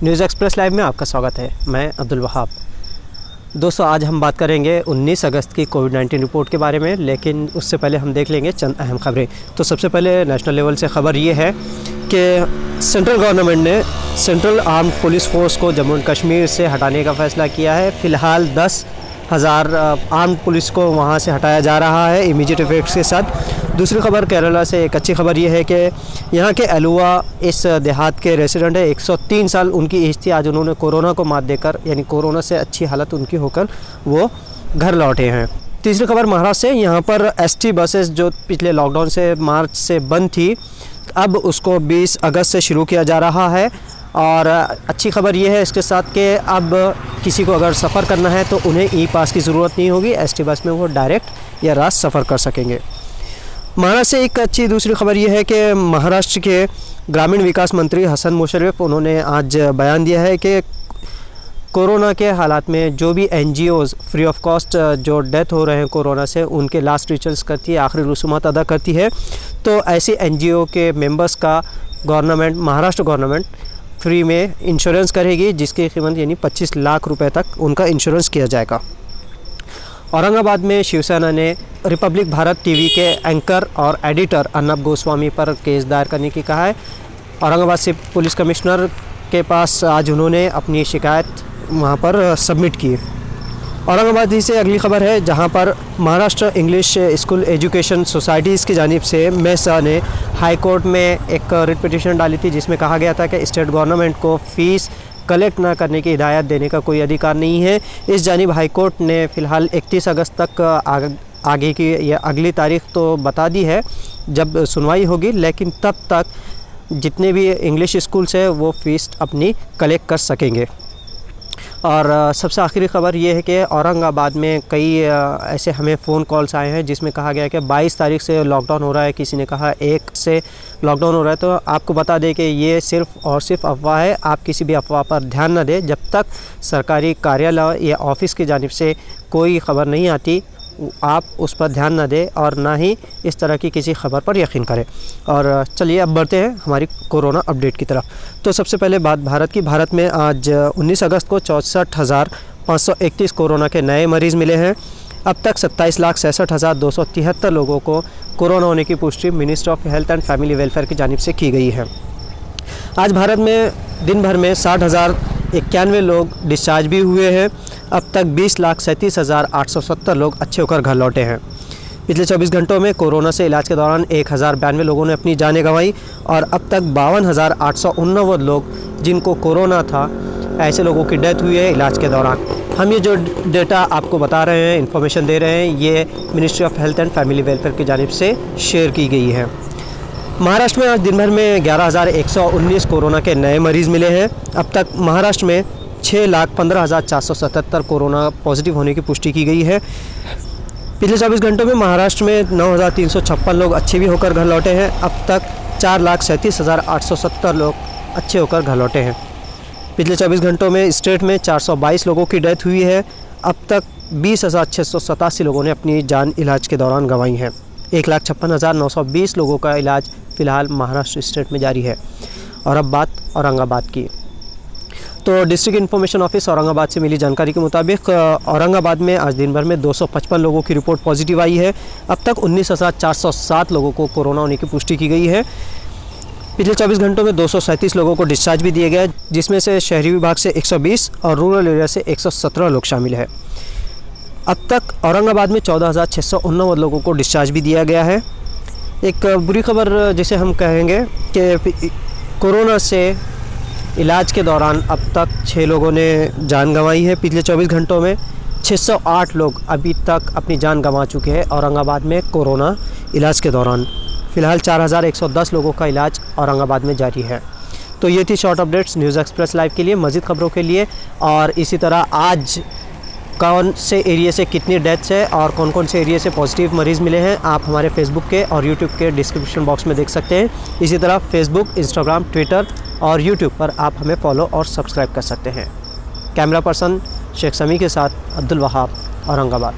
News express live में आपका स्वागत है। मैं अब्दुल वहाब। दोस्तों, आज हम बात करेंगे 19 अगस्त की कोविड-19 रिपोर्ट के बारे में, लेकिन उससे पहले हम देख लेंगे चंद अहम खबरें। तो सबसे पहले नेशनल लेवल से ख़बर ये है कि सेंट्रल गवर्नमेंट ने सेंट्रल आर्म्ड पुलिस फोर्स को जम्मू एंड कश्मीर से हटाने का फ़ैसला किया है। फ़िलहाल 10,000 आर्म्ड पुलिस को वहाँ से हटाया जा रहा है इमीडिएट इफेक्ट्स के साथ। दूसरी खबर केरला से एक अच्छी खबर ये है कि यहाँ के एलुआ इस देहात के रेसिडेंट है। 103 साल उनकी एज थी। आज उन्होंने कोरोना को मात देकर, यानी कोरोना से अच्छी हालत उनकी होकर वो घर लौटे हैं। तीसरी खबर महाराष्ट्र से, यहाँ पर एसटी बसेस जो पिछले लॉकडाउन से मार्च से बंद थी, अब उसको 20 अगस्त से शुरू किया जा रहा है। और अच्छी खबर ये है इसके साथ कि अब किसी को अगर सफ़र करना है तो उन्हें ई पास की ज़रूरत नहीं होगी। एसटी बस में वो डायरेक्ट या रात सफ़र कर सकेंगे। महाराष्ट्र से एक अच्छी दूसरी खबर ये है कि महाराष्ट्र के ग्रामीण विकास मंत्री हसन मुशर्रफ, उन्होंने आज बयान दिया है कि कोरोना के हालात में जो भी एनजीओज़ फ्री ऑफ कॉस्ट जो डेथ हो रहे हैं कोरोना से, उनके लास्ट रिचुअल्स करती है, आखिरी रसूमात अदा करती है, तो ऐसी एनजीओ के मेंबर्स का गवर्नमेंट, महाराष्ट्र गवर्नमेंट फ्री में इंश्योरेंस करेगी, जिसकी कीमत यानी 25 लाख रुपए तक उनका इंश्योरेंस किया जाएगा। औरंगाबाद में शिवसेना ने रिपब्लिक भारत टीवी के एंकर और एडिटर अर्नब गोस्वामी पर केस दायर करने की कहा है। औरंगाबाद से पुलिस कमिश्नर के पास आज उन्होंने अपनी शिकायत वहां पर सबमिट की। औरंगाबाद ही से अगली खबर है, जहां पर Maharashtra English school education societies की जानिब से मेसा ने हाई कोर्ट में एक रिट पिटीशन डाली थी, जिसमें कहा गया था कि स्टेट गवर्नमेंट को फ़ीस कलेक्ट ना करने की हिदायत देने का कोई अधिकार नहीं है। इस जानिब हाई कोर्ट ने फ़िलहाल 31 अगस्त तक आगे की या अगली तारीख तो बता दी है जब सुनवाई होगी, लेकिन तब तक जितने भी इंग्लिश स्कूल्स है वो फ़ीस अपनी कलेक्ट कर सकेंगे। और सबसे आखिरी ख़बर ये है कि औरंगाबाद में कई ऐसे हमें फ़ोन कॉल्स आए हैं जिसमें कहा गया कि 22 तारीख से लॉकडाउन हो रहा है, किसी ने कहा 1 से लॉकडाउन हो रहा है। तो आपको बता दें कि ये सिर्फ़ और सिर्फ अफवाह है। आप किसी भी अफवाह पर ध्यान न दें। जब तक सरकारी कार्यालय या ऑफिस की जानिब से कोई ख़बर नहीं आती, आप उस पर ध्यान न दें और ना ही इस तरह की किसी ख़बर पर यकीन करें। और चलिए अब बढ़ते हैं हमारी कोरोना अपडेट की तरफ। तो सबसे पहले बात भारत की। भारत में आज 19 अगस्त को 64,531 कोरोना के नए मरीज़ मिले हैं। अब तक 27,66,273 लोगों को कोरोना होने की पुष्टि ministry of health and family welfare की जानिब से की गई है। आज भारत में दिन भर में 60,091 लोग डिस्चार्ज भी हुए हैं। अब तक 20,37,870 लोग अच्छे होकर घर लौटे हैं। पिछले 24 घंटों में कोरोना से इलाज के दौरान 1,092 लोगों ने अपनी जानें गंवाई और अब तक 52,889 लोग जिनको कोरोना था, ऐसे लोगों की डेथ हुई है इलाज के दौरान। हम ये जो डेटा आपको बता रहे हैं, इन्फॉर्मेशन दे रहे हैं, ये ministry of health and family welfare की जानिब से शेयर की गई है। महाराष्ट्र में आज दिन भर में 11,119 कोरोना के नए मरीज़ मिले हैं। अब तक महाराष्ट्र में 6,15,477 कोरोना पॉजिटिव होने की पुष्टि की गई है। पिछले 24 घंटों में महाराष्ट्र में 9,356 लोग अच्छे भी होकर घर लौटे हैं। अब तक 4,37,870 लोग अच्छे होकर घर लौटे हैं। पिछले 24 घंटों में स्टेट में 422 लोगों की डेथ हुई है। अब तक 20,687 लोगों ने अपनी जान इलाज के दौरान गंवाई है। 1,56,920 लोगों का इलाज फ़िलहाल महाराष्ट्र स्टेट में जारी है। और अब बात औरंगाबाद की। तो डिस्ट्रिक्ट इन्फॉर्मेशन ऑफिस औरंगाबाद से मिली जानकारी के मुताबिक औरंगाबाद में आज दिन भर में 255 लोगों की रिपोर्ट पॉजिटिव आई है। अब तक 19,407 लोगों को कोरोना होने की पुष्टि की गई है। पिछले 24 घंटों में 237 लोगों को डिस्चार्ज भी दिया गया, जिसमें से शहरी विभाग से 120 और रूरल एरिया से 117 लोग शामिल है। अब तक औरंगाबाद में 14,689 लोगों को डिस्चार्ज भी दिया गया है। एक बुरी खबर जिसे हम कहेंगे कि कोरोना से इलाज के दौरान अब तक 6 लोगों ने जान गंवाई है। पिछले 24 घंटों में 608 लोग अभी तक अपनी जान गंवा चुके हैं औरंगाबाद में कोरोना इलाज के दौरान। फ़िलहाल 4,110 लोगों का इलाज औरंगाबाद में जारी है। तो ये थी short updates news express live के लिए। मज़ीद खबरों के लिए और इसी तरह आज कौन से एरिया से कितनी डेथ्स है और कौन कौन से एरिया से पॉजिटिव मरीज़ मिले हैं, आप हमारे फेसबुक के और यूट्यूब के डिस्क्रिप्शन बॉक्स में देख सकते हैं। इसी तरह फेसबुक, इंस्टाग्राम, ट्विटर और यूट्यूब पर आप हमें फॉलो और सब्सक्राइब कर सकते हैं। कैमरा पर्सन शेख समी के साथ अब्दुल वहाब, औरंगाबाद।